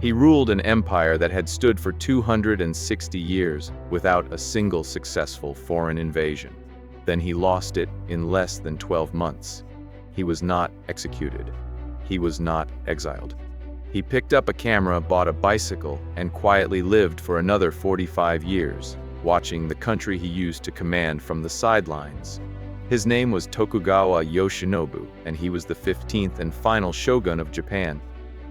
He ruled an empire that had stood for 260 years without a single successful foreign invasion. Then he lost it in less than 12 months. He was not executed. He was not exiled. He picked up a camera, bought a bicycle, and quietly lived for another 45 years, watching the country he used to command from the sidelines. His name was Tokugawa Yoshinobu, and he was the 15th and final shogun of Japan.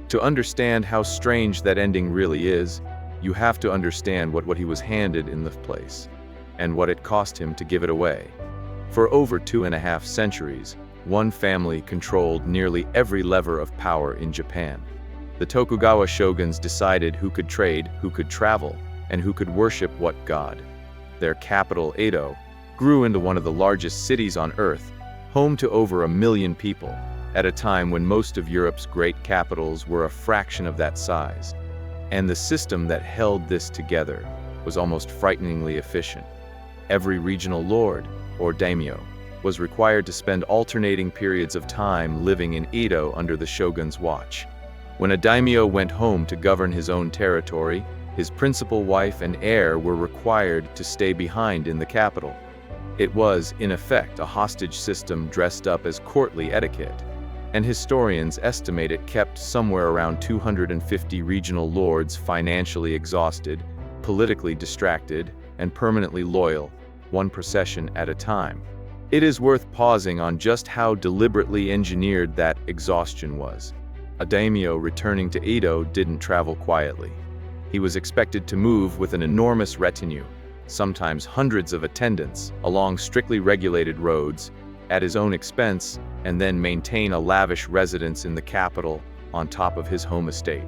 To understand how strange that ending really is, you have to understand what he was handed in the place, and what it cost him to give it away. For over 2.5 centuries, one family controlled nearly every lever of power in Japan. The Tokugawa shoguns decided who could trade, who could travel, and who could worship what god. Their capital, Edo, grew into one of the largest cities on earth, home to over 1 million people, at a time when most of Europe's great capitals were a fraction of that size. And the system that held this together was almost frighteningly efficient. Every regional lord, or daimyo, was required to spend alternating periods of time living in Edo under the shogun's watch. When a daimyo went home to govern his own territory, his principal wife and heir were required to stay behind in the capital. It was, in effect, a hostage system dressed up as courtly etiquette, and historians estimate it kept somewhere around 250 regional lords financially exhausted, politically distracted, and permanently loyal, one procession at a time. It is worth pausing on just how deliberately engineered that exhaustion was. A daimyo returning to Edo didn't travel quietly. He was expected to move with an enormous retinue, sometimes hundreds of attendants, along strictly regulated roads, at his own expense, and then maintain a lavish residence in the capital on top of his home estate.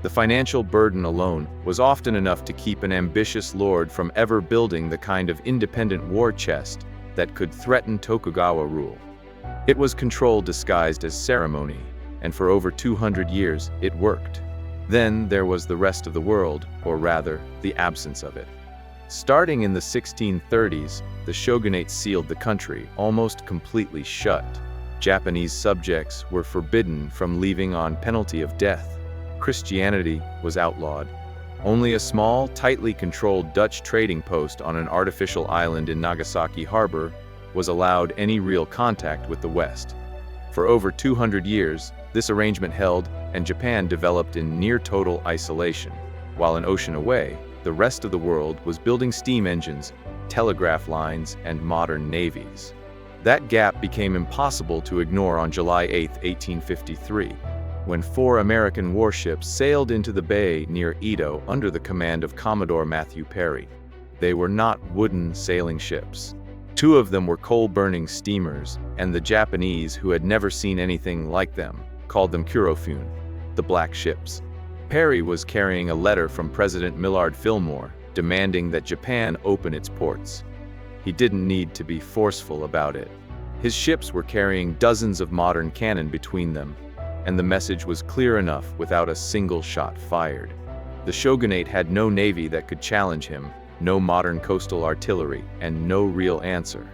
The financial burden alone was often enough to keep an ambitious lord from ever building the kind of independent war chest that could threaten Tokugawa rule. It was control disguised as ceremony, and for over 200 years it worked. Then there was the rest of the world, or rather, the absence of it. Starting in the 1630s, the shogunate sealed the country almost completely shut. Japanese subjects were forbidden from leaving on penalty of death. Christianity was outlawed. Only a small, tightly controlled Dutch trading post on an artificial island in Nagasaki Harbor was allowed any real contact with the West. For over 200 years, this arrangement held, and Japan developed in near-total isolation, while an ocean away, the rest of the world was building steam engines, telegraph lines, and modern navies. That gap became impossible to ignore on July 8, 1853, when 4 American warships sailed into the bay near Edo under the command of Commodore Matthew Perry. They were not wooden sailing ships. 2 of them were coal-burning steamers, and the Japanese, who had never seen anything like them, called them Kurofune, the Black Ships. Perry was carrying a letter from President Millard Fillmore, demanding that Japan open its ports. He didn't need to be forceful about it. His ships were carrying dozens of modern cannon between them, and the message was clear enough without a single shot fired. The shogunate had no navy that could challenge him, no modern coastal artillery, and no real answer.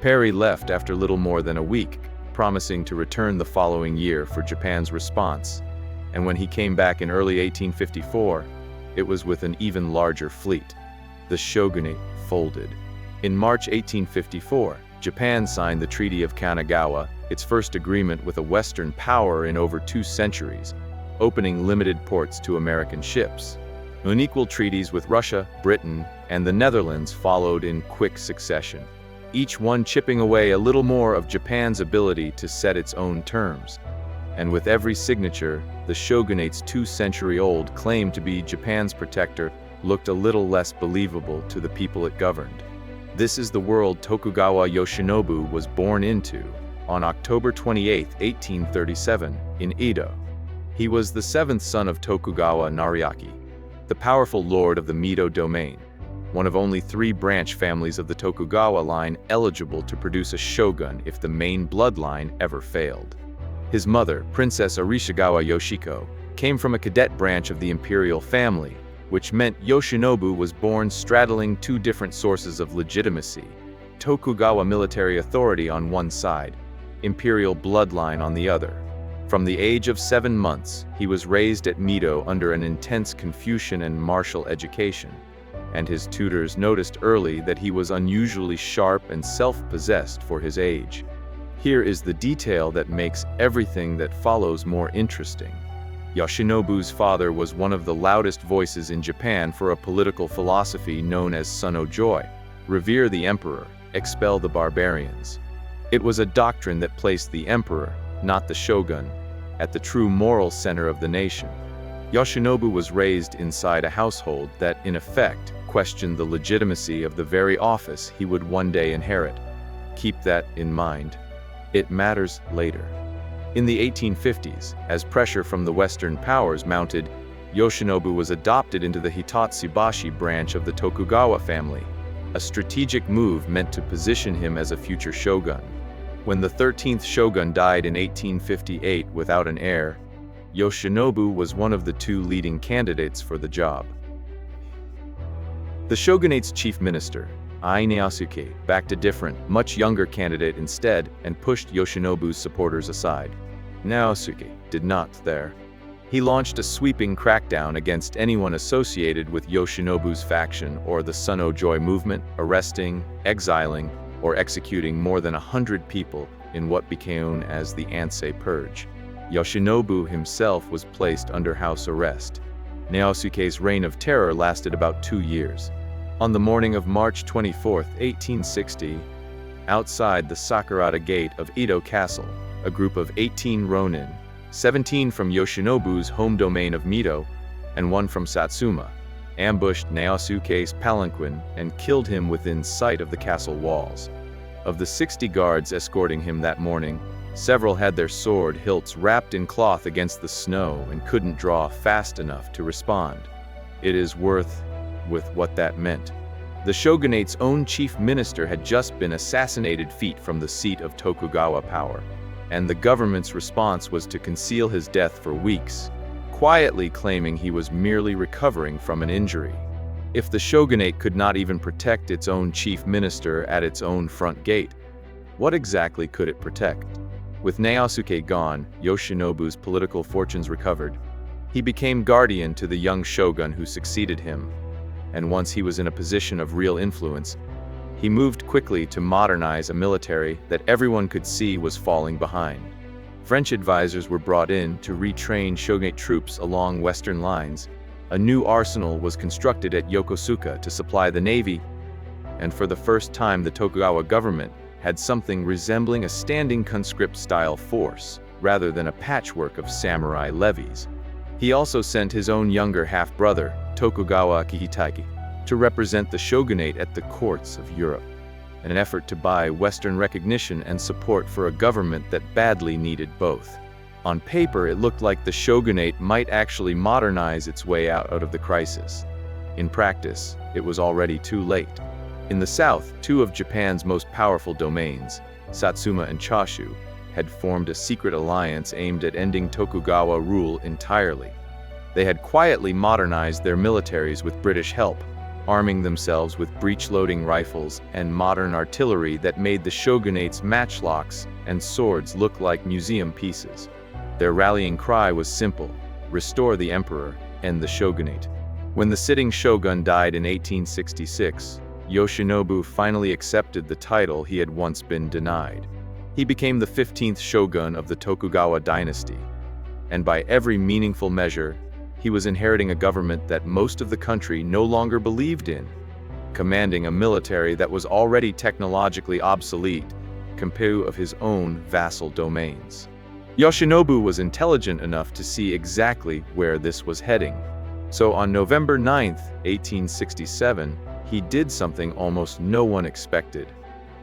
Perry left after little more than a week, promising to return the following year for Japan's response. And when he came back in early 1854, it was with an even larger fleet. The shogunate folded. In March 1854, Japan signed the Treaty of Kanagawa, its first agreement with a Western power in over 2 centuries, opening limited ports to American ships. Unequal treaties with Russia, Britain, and the Netherlands followed in quick succession, each one chipping away a little more of Japan's ability to set its own terms. And with every signature, the shogunate's 2-century-old claim to be Japan's protector looked a little less believable to the people it governed. This is the world Tokugawa Yoshinobu was born into on October 28, 1837, in Edo. He was the 7th son of Tokugawa Nariaki, the powerful lord of the Mito domain, one of only 3 branch families of the Tokugawa line eligible to produce a shogun if the main bloodline ever failed. His mother, Princess Arishigawa Yoshiko, came from a cadet branch of the imperial family, which meant Yoshinobu was born straddling 2 different sources of legitimacy: Tokugawa military authority on one side, imperial bloodline on the other. From the age of 7 months, he was raised at Mito under an intense Confucian and martial education, and his tutors noticed early that he was unusually sharp and self-possessed for his age. Here is the detail that makes everything that follows more interesting. Yoshinobu's father was one of the loudest voices in Japan for a political philosophy known as Sunno-joi, revere the emperor, expel the barbarians. It was a doctrine that placed the emperor, not the shogun, at the true moral center of the nation. Yoshinobu was raised inside a household that, in effect, questioned the legitimacy of the very office he would one day inherit. Keep that in mind. It matters later. In the 1850s, as pressure from the Western powers mounted, Yoshinobu was adopted into the Hitatsubashi branch of the Tokugawa family, a strategic move meant to position him as a future shogun. When the 13th shogun died in 1858 without an heir, Yoshinobu was one of the 2 leading candidates for the job. The shogunate's chief minister, Ieyasu, backed a different, much younger candidate instead and pushed Yoshinobu's supporters aside. Ieyasu did not there. He launched a sweeping crackdown against anyone associated with Yoshinobu's faction or the Sunno-joi movement, arresting, exiling, or executing more than 100 people in what became known as the Ansei Purge. Yoshinobu himself was placed under house arrest. Ieyasu reign of terror lasted about 2 years. On the morning of March 24, 1860, outside the Sakurada Gate of Edo Castle, a group of 18 ronin, 17 from Yoshinobu's home domain of Mito, and 1 from Satsuma, ambushed Ieyasu palanquin and killed him within sight of the castle walls. Of the 60 guards escorting him that morning, several had their sword hilts wrapped in cloth against the snow and couldn't draw fast enough to respond. It is worth with what that meant. The shogunate's own chief minister had just been assassinated feet from the seat of Tokugawa power, and the government's response was to conceal his death for weeks, quietly claiming he was merely recovering from an injury. If the shogunate could not even protect its own chief minister at its own front gate, what exactly could it protect? With Ieyasu gone, Yoshinobu's political fortunes recovered. He became guardian to the young shogun who succeeded him, and once he was in a position of real influence, he moved quickly to modernize a military that everyone could see was falling behind. French advisors were brought in to retrain shogunate troops along western lines. A new arsenal was constructed at Yokosuka to supply the navy, and for the first time the Tokugawa government had something resembling a standing conscript-style force, rather than a patchwork of samurai levies. He also sent his own younger half-brother, Tokugawa Akihitake, to represent the shogunate at the courts of Europe, in an effort to buy Western recognition and support for a government that badly needed both. On paper, it looked like the shogunate might actually modernize its way out of the crisis. In practice, it was already too late. In the south, 2 of Japan's most powerful domains, Satsuma and Choshu, had formed a secret alliance aimed at ending Tokugawa rule entirely. They had quietly modernized their militaries with British help, arming themselves with breech-loading rifles and modern artillery that made the shogunate's matchlocks and swords look like museum pieces. Their rallying cry was simple: restore the emperor, end the shogunate. When the sitting shogun died in 1866, Yoshinobu finally accepted the title he had once been denied. He became the 15th shogun of the Tokugawa dynasty, and by every meaningful measure, he was inheriting a government that most of the country no longer believed in, commanding a military that was already technologically obsolete, compared of his own vassal domains. Yoshinobu was intelligent enough to see exactly where this was heading. So on November 9, 1867, he did something almost no one expected.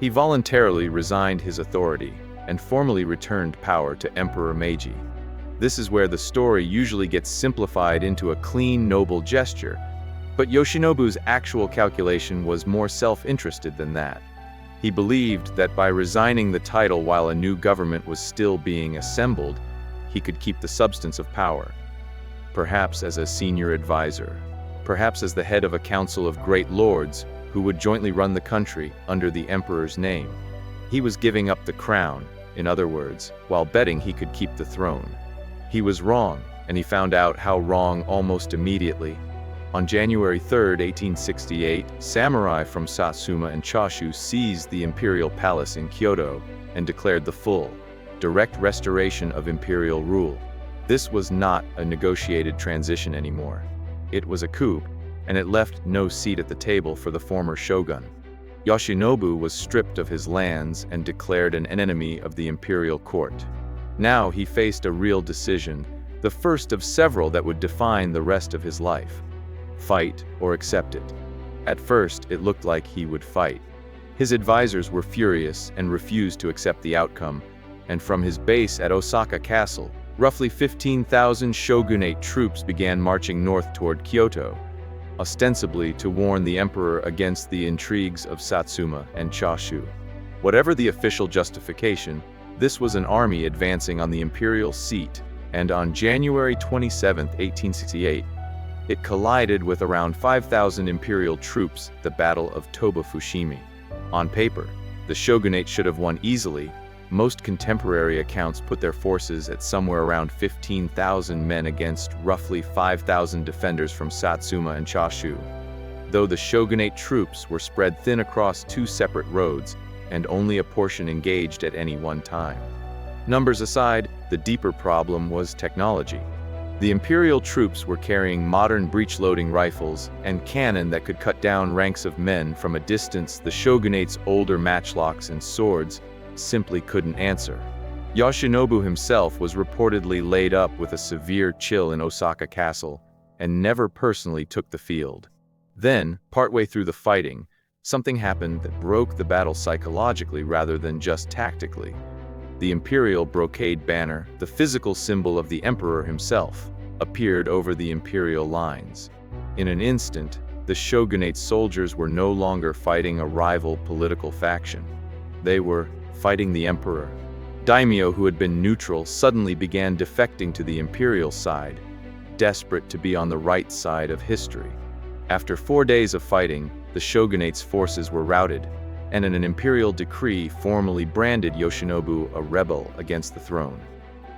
He voluntarily resigned his authority and formally returned power to Emperor Meiji. This is where the story usually gets simplified into a clean, noble gesture, but Yoshinobu's actual calculation was more self-interested than that. He believed that by resigning the title while a new government was still being assembled, he could keep the substance of power. Perhaps as a senior advisor, perhaps as the head of a council of great lords who would jointly run the country under the emperor's name. He was giving up the crown, In other words, while betting he could keep the throne. He was wrong, and he found out how wrong almost immediately. On January 3, 1868, samurai from Satsuma and Choshu seized the imperial palace in Kyoto and declared the full, direct restoration of imperial rule. This was not a negotiated transition anymore. It was a coup, and it left no seat at the table for the former shogun. Yoshinobu was stripped of his lands and declared an enemy of the imperial court. Now he faced a real decision, the first of several that would define the rest of his life. Fight or accept it. At first, it looked like he would fight. His advisors were furious and refused to accept the outcome, and from his base at Osaka Castle, roughly 15,000 shogunate troops began marching north toward Kyoto, ostensibly to warn the emperor against the intrigues of Satsuma and Choshu. Whatever the official justification, this was an army advancing on the imperial seat, and on January 27, 1868, it collided with around 5,000 imperial troops at the Battle of Toba-Fushimi. On paper, the shogunate should have won easily. Most contemporary accounts put their forces at somewhere around 15,000 men against roughly 5,000 defenders from Satsuma and Choshu. Though the shogunate troops were spread thin across two separate roads, and only a portion engaged at any one time. Numbers aside, the deeper problem was technology. The imperial troops were carrying modern breech-loading rifles and cannon that could cut down ranks of men from a distance the shogunate's older matchlocks and swords simply couldn't answer. Yoshinobu himself was reportedly laid up with a severe chill in Osaka Castle and never personally took the field. Then, partway through the fighting, something happened that broke the battle psychologically rather than just tactically. The imperial brocade banner, the physical symbol of the emperor himself, appeared over the imperial lines. In an instant, the shogunate soldiers were no longer fighting a rival political faction. They were fighting the emperor. Daimyo who had been neutral suddenly began defecting to the imperial side, desperate to be on the right side of history. After 4 days of fighting, the shogunate's forces were routed, and in an imperial decree formally branded Yoshinobu a rebel against the throne.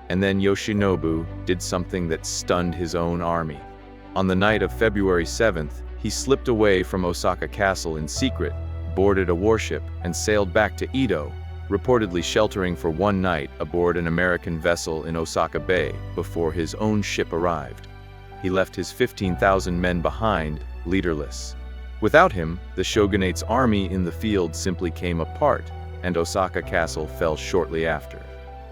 And then Yoshinobu did something that stunned his own army. On the night of February 7th, he slipped away from Osaka Castle in secret, boarded a warship, and sailed back to Edo, reportedly sheltering for one night aboard an American vessel in Osaka Bay before his own ship arrived. He left his 15,000 men behind, leaderless. Without him, the shogunate's army in the field simply came apart, and Osaka Castle fell shortly after.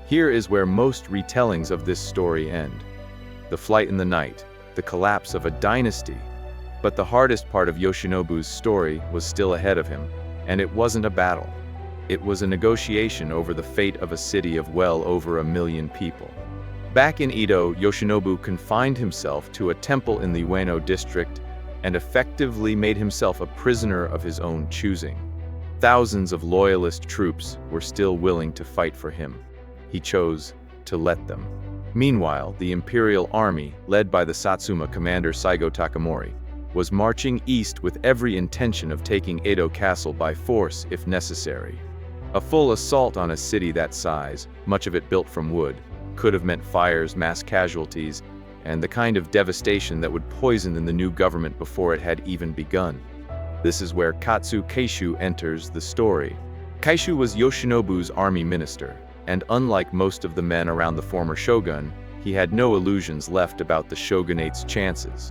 Here is where most retellings of this story end. The flight in the night, the collapse of a dynasty. But the hardest part of Yoshinobu's story was still ahead of him, and it wasn't a battle. It was a negotiation over the fate of a city of well over 1 million people. Back in Edo, Yoshinobu confined himself to a temple in the Ueno district and effectively made himself a prisoner of his own choosing. Thousands of loyalist troops were still willing to fight for him. He chose to let them. Meanwhile, the imperial army, led by the Satsuma commander Saigo Takamori, was marching east with every intention of taking Edo Castle by force if necessary. A full assault on a city that size, much of it built from wood, could have meant fires, mass casualties, and the kind of devastation that would poison the new government before it had even begun. This is where Katsu Keishu enters the story. Keishu was Yoshinobu's army minister, and unlike most of the men around the former shogun, he had no illusions left about the shogunate's chances.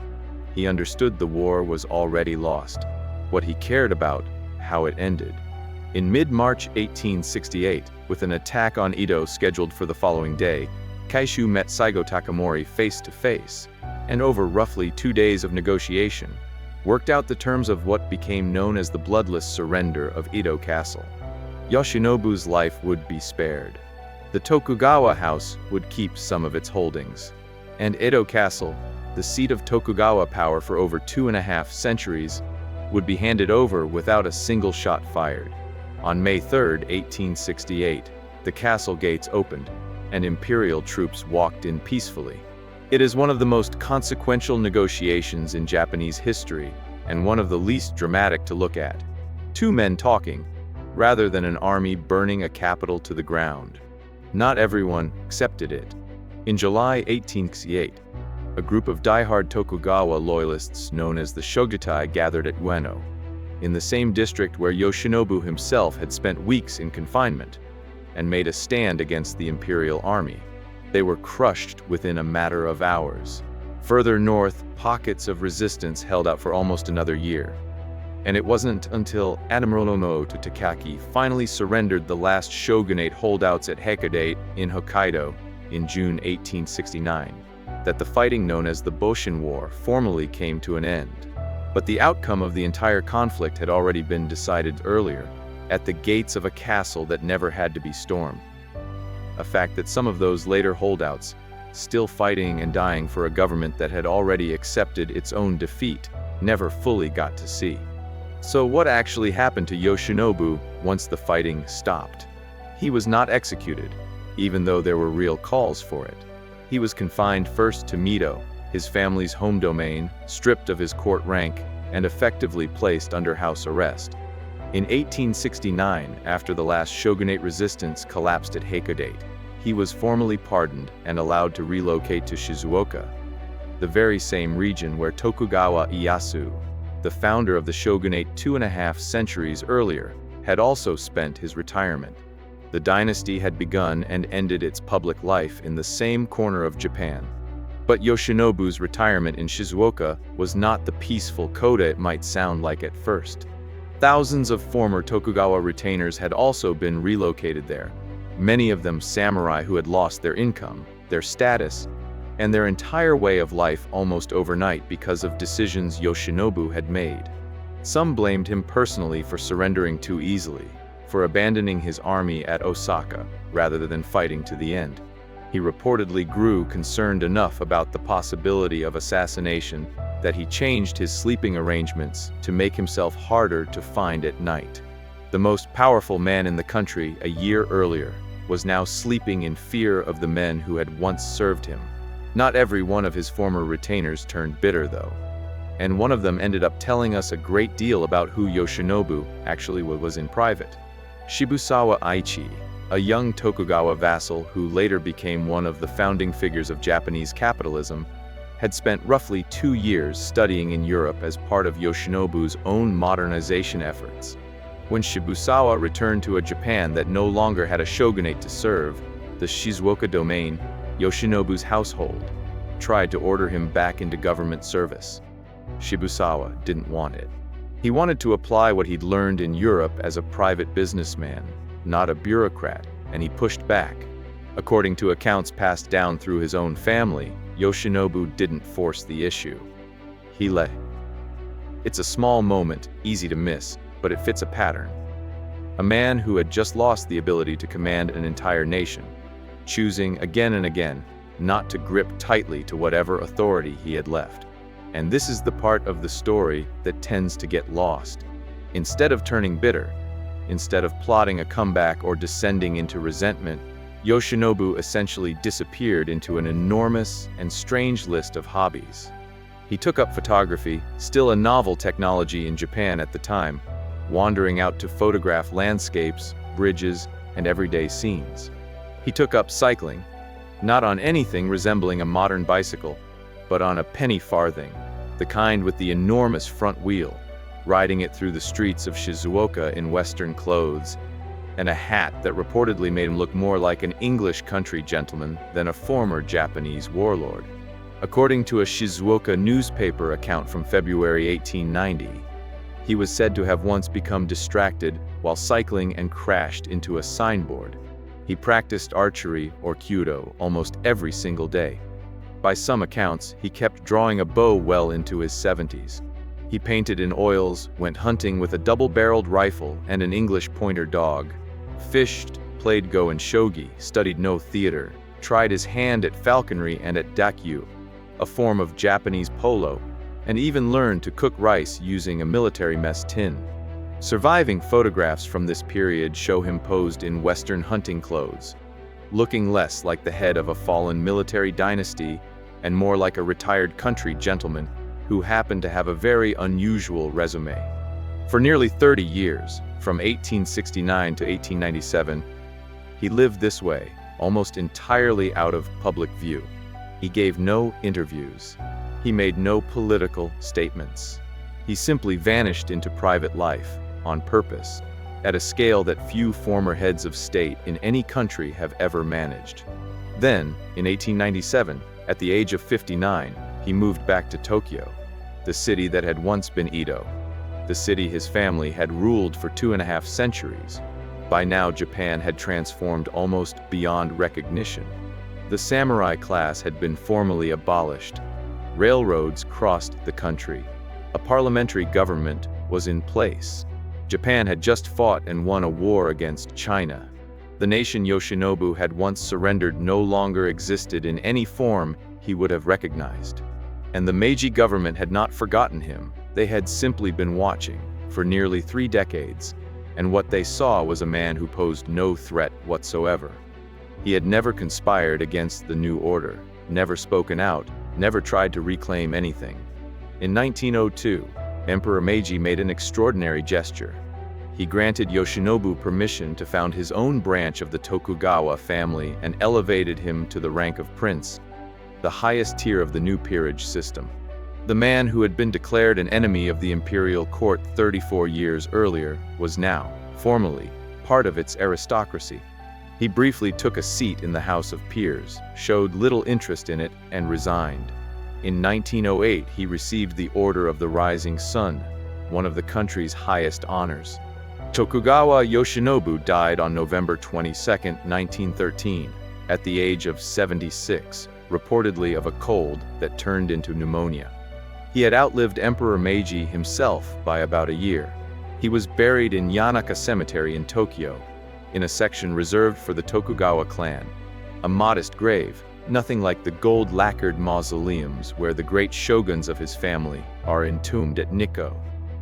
He understood the war was already lost. What he cared about, how it ended. In mid-March 1868, with an attack on Edo scheduled for the following day, Keishu met Saigo Takamori face to face, and over roughly 2 days of negotiation, worked out the terms of what became known as the bloodless surrender of Edo Castle. Yoshinobu's life would be spared. The Tokugawa house would keep some of its holdings. And Edo Castle, the seat of Tokugawa power for over 2.5 centuries, would be handed over without a single shot fired. On May 3, 1868, the castle gates opened, and imperial troops walked in peacefully. It is one of the most consequential negotiations in Japanese history, and one of the least dramatic to look at. Two men talking, rather than an army burning a capital to the ground. Not everyone accepted it. In July 1868, a group of die-hard Tokugawa loyalists known as the shogunate gathered at Ueno, in the same district where Yoshinobu himself had spent weeks in confinement, and made a stand against the imperial army. They were crushed within a matter of hours. Further north, pockets of resistance held out for almost another year. And it wasn't until Admiral Onoto Takaki finally surrendered the last shogunate holdouts at Hakodate in Hokkaido in June 1869 that the fighting known as the Boshin War formally came to an end. But the outcome of the entire conflict had already been decided earlier, at the gates of a castle that never had to be stormed. A fact that some of those later holdouts, still fighting and dying for a government that had already accepted its own defeat, never fully got to see. So what actually happened to Yoshinobu once the fighting stopped? He was not executed, even though there were real calls for it. He was confined first to Mito, his family's home domain, stripped of his court rank, and effectively placed under house arrest. In 1869, after the last shogunate resistance collapsed at Hakodate, he was formally pardoned and allowed to relocate to Shizuoka, the very same region where Tokugawa Ieyasu, the founder of the shogunate 2.5 centuries earlier, had also spent his retirement. The dynasty had begun and ended its public life in the same corner of Japan. But Yoshinobu's retirement in Shizuoka was not the peaceful coda it might sound like at first. Thousands of former Tokugawa retainers had also been relocated there, many of them samurai who had lost their income, their status, and their entire way of life almost overnight because of decisions Yoshinobu had made. Some blamed him personally for surrendering too easily, for abandoning his army at Osaka rather than fighting to the end. He reportedly grew concerned enough about the possibility of assassination that he changed his sleeping arrangements to make himself harder to find at night. The most powerful man in the country a year earlier was now sleeping in fear of the men who had once served him. Not every one of his former retainers turned bitter, though, and one of them ended up telling us a great deal about who Yoshinobu actually was in private. Shibusawa Aichi, a young Tokugawa vassal who later became one of the founding figures of Japanese capitalism, had spent roughly 2 years studying in Europe as part of Yoshinobu's own modernization efforts. When Shibusawa returned to a Japan that no longer had a shogunate to serve, the Shizuoka domain, Yoshinobu's household tried to order him back into government service. Shibusawa didn't want it. He wanted to apply what he'd learned in Europe as a private businessman, not a bureaucrat, and he pushed back. According to accounts passed down through his own family, Yoshinobu didn't force the issue. He let it. It's a small moment, easy to miss, but it fits a pattern. A man who had just lost the ability to command an entire nation, choosing again and again not to grip tightly to whatever authority he had left. And this is the part of the story that tends to get lost. Instead of turning bitter, instead of plotting a comeback or descending into resentment, Yoshinobu essentially disappeared into an enormous and strange list of hobbies. He took up photography, still a novel technology in Japan at the time, wandering out to photograph landscapes, bridges, and everyday scenes. He took up cycling, not on anything resembling a modern bicycle, but on a penny farthing, the kind with the enormous front wheel, riding it through the streets of Shizuoka in Western clothes, and a hat that reportedly made him look more like an English country gentleman than a former Japanese warlord. According to a Shizuoka newspaper account from February 1890, he was said to have once become distracted while cycling and crashed into a signboard. He practiced archery or kyudo almost every single day. By some accounts, he kept drawing a bow well into his 70s. He painted in oils, went hunting with a double-barreled rifle and an English pointer dog, fished, played go and shogi, studied no theater, tried his hand at falconry and at dakyu, a form of Japanese polo, and even learned to cook rice using a military mess tin. Surviving photographs from this period show him posed in Western hunting clothes, looking less like the head of a fallen military dynasty and more like a retired country gentleman who happened to have a very unusual resume. For nearly 30 years, from 1869 to 1897, he lived this way, almost entirely out of public view. He gave no interviews. He made no political statements. He simply vanished into private life, on purpose, at a scale that few former heads of state in any country have ever managed. Then, in 1897, at the age of 59, he moved back to Tokyo, the city that had once been Edo, the city his family had ruled for 2.5 centuries. By now, Japan had transformed almost beyond recognition. The samurai class had been formally abolished. Railroads crossed the country. A parliamentary government was in place. Japan had just fought and won a war against China. The nation Yoshinobu had once surrendered no longer existed in any form he would have recognized. And the Meiji government had not forgotten him. They had simply been watching for nearly 3 decades, and what they saw was a man who posed no threat whatsoever. He had never conspired against the new order, never spoken out, never tried to reclaim anything. In 1902, Emperor Meiji made an extraordinary gesture. He granted Yoshinobu permission to found his own branch of the Tokugawa family and elevated him to the rank of prince, the highest tier of the new peerage system. The man who had been declared an enemy of the imperial court 34 years earlier was now, formally, part of its aristocracy. He briefly took a seat in the House of Peers, showed little interest in it, and resigned. In 1908, he received the Order of the Rising Sun, one of the country's highest honors. Tokugawa Yoshinobu died on November 22, 1913, at the age of 76, reportedly of a cold that turned into pneumonia. He had outlived Emperor Meiji himself by about a year. He was buried in Yanaka Cemetery in Tokyo, in a section reserved for the Tokugawa clan. A modest grave, nothing like the gold-lacquered mausoleums where the great shoguns of his family are entombed at Nikko.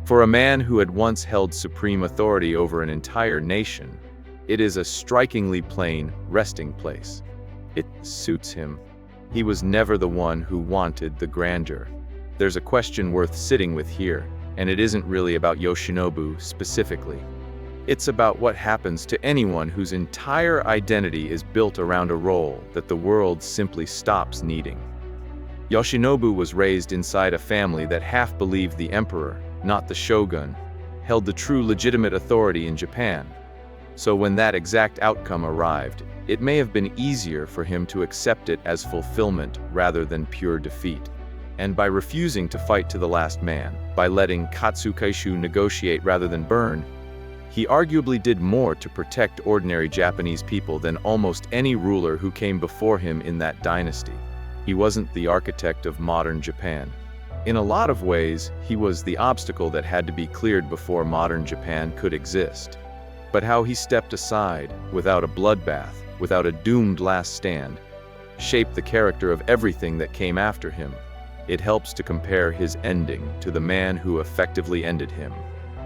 For a man who had once held supreme authority over an entire nation, it is a strikingly plain resting place. It suits him. He was never the one who wanted the grandeur. There's a question worth sitting with here, and it isn't really about Yoshinobu specifically. It's about what happens to anyone whose entire identity is built around a role that the world simply stops needing. Yoshinobu was raised inside a family that half believed the emperor, not the shogun, held the true legitimate authority in Japan. So when that exact outcome arrived, it may have been easier for him to accept it as fulfillment rather than pure defeat. And by refusing to fight to the last man, by letting Katsukaishu negotiate rather than burn, he arguably did more to protect ordinary Japanese people than almost any ruler who came before him in that dynasty. He wasn't the architect of modern Japan. In a lot of ways, he was the obstacle that had to be cleared before modern Japan could exist. But how he stepped aside, without a bloodbath, without a doomed last stand, shaped the character of everything that came after him. It helps to compare his ending to the man who effectively ended him.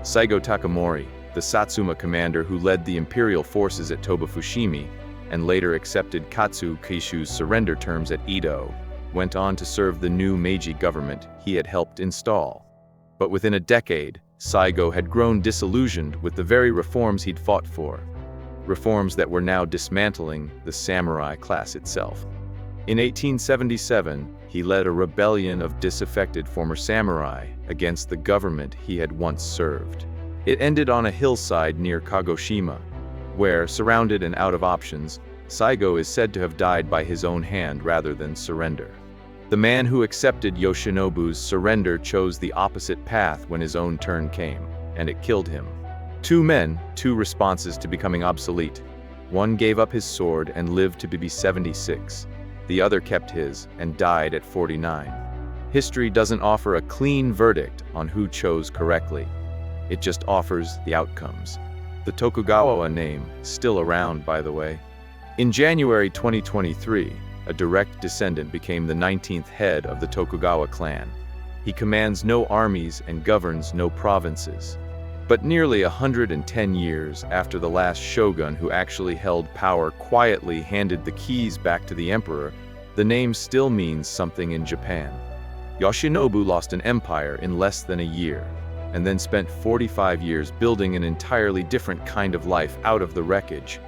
Saigo Takamori, the Satsuma commander who led the imperial forces at Toba-Fushimi and later accepted Katsukaishu's surrender terms at Edo, went on to serve the new Meiji government he had helped install. But within a decade, Saigo had grown disillusioned with the very reforms he'd fought for, reforms that were now dismantling the samurai class itself. In 1877, he led a rebellion of disaffected former samurai against the government he had once served. It ended on a hillside near Kagoshima, where, surrounded and out of options, Saigo is said to have died by his own hand rather than surrender. The man who accepted Yoshinobu's surrender chose the opposite path when his own turn came, and it killed him. 2 men, 2 responses to becoming obsolete. One gave up his sword and lived to be 76. The other kept his and died at 49. History doesn't offer a clean verdict on who chose correctly. It just offers the outcomes. The Tokugawa name, still around by the way. In January 2023, a direct descendant became the 19th head of the Tokugawa clan. He commands no armies and governs no provinces. But nearly 110 years after the last shogun who actually held power quietly handed the keys back to the emperor, the name still means something in Japan. Yoshinobu lost an empire in less than a year, and then spent 45 years building an entirely different kind of life out of the wreckage.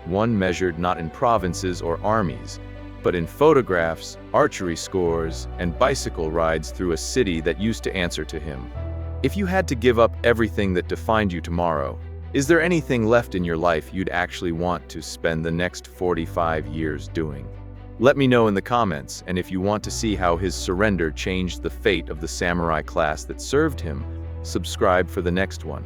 one measured not in provinces or armies, but in photographs, archery scores, and bicycle rides through a city that used to answer to him. If you had to give up everything that defined you tomorrow, is there anything left in your life you'd actually want to spend the next 45 years doing? Let me know in the comments, and if you want to see how his surrender changed the fate of the samurai class that served him, subscribe for the next one.